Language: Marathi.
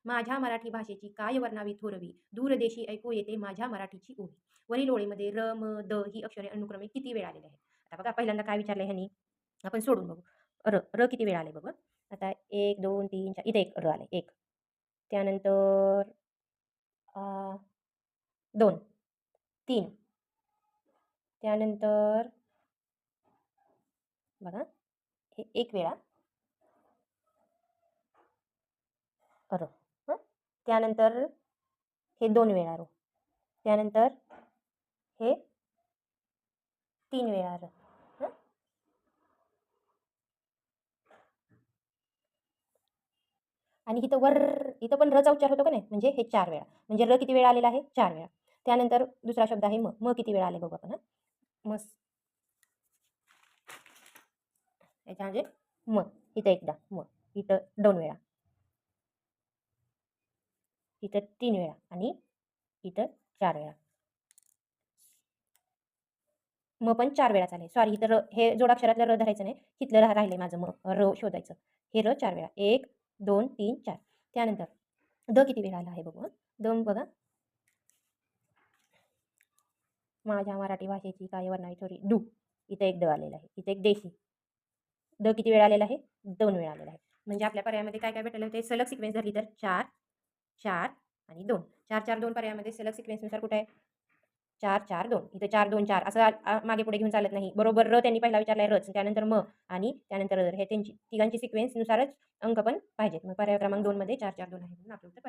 माझ्या मराठी भाषेची काय वर्णावी थोरवी, दूरदेशी ऐकू येते माझ्या मराठीची ओवी. वरील ओळीमध्ये र, म, द ही अक्षरे अनुक्रमे किती वेळ आलेले आहेत? आता बघा पहिल्यांदा काय विचारलंय ह्यांनी, आपण सोडून बघू. र र किती वेळ आले बघू. आता 1 2 3 4 इथे एक र आले, एक. त्यानंतर 2 3. त्यानंतर बघा, हे एक वेळा र. हं. त्यानंतर हे 2 वेळा र. त्यानंतर हे 3 वेळा र. हं. आणि इथं वर, इथं पण रचा उच्चार होतो का नाही, म्हणजे हे 4 वेळा. म्हणजे र किती वेळा आलेला आहे? 4 वेळा. त्यानंतर दुसरा शब्द आहे म. म किती वेळा आले बघू आपण. मस, याच्या म्हणजे म. इथं एकदा म, इथं 2 वेळा, इथं 3 वेळा आणि इथं 4 वेळा. म पण 4 वेळा चालेल. सॉरी, इथं र, हे जोडाक्षरातलं र धरायचं नाही. इथलं राहिले माझं म, र शोधायचं. हे र 4 वेळा. 1 2 3 4. त्यानंतर द किती वेळा आला आहे बघू. द बघा, माझ्या मराठी भाषेची काय वर्णावी थोडी डू. इथं एक द आलेला आहे. इथं एक देशी. द किती वेळा आलेला आहे? 2 वेळा आलेला आहे. म्हणजे आपल्या पर्यायामध्ये काय काय भेटले होते? सलग सिक्वेन्स धरली तर 4 4 आणि 2. 4 4 2 पर्यायामध्ये सलग सिक्वेन्सनुसार कुठे आहे? 4 4 2. इथं 4 2 4 असं मागे पुढे घेऊन चालत नाही. बरोबर र त्यांनी पहिला विचारलाय रच, त्यानंतर म आणि त्यानंतर र. हे त्यांची तिघांची सिक्वेन्सनुसारच अंक पण पाहिजेत. मग पर्याय क्रमांक 2 मध्ये 4 4 2 आहे म्हणून आपलं उत्तर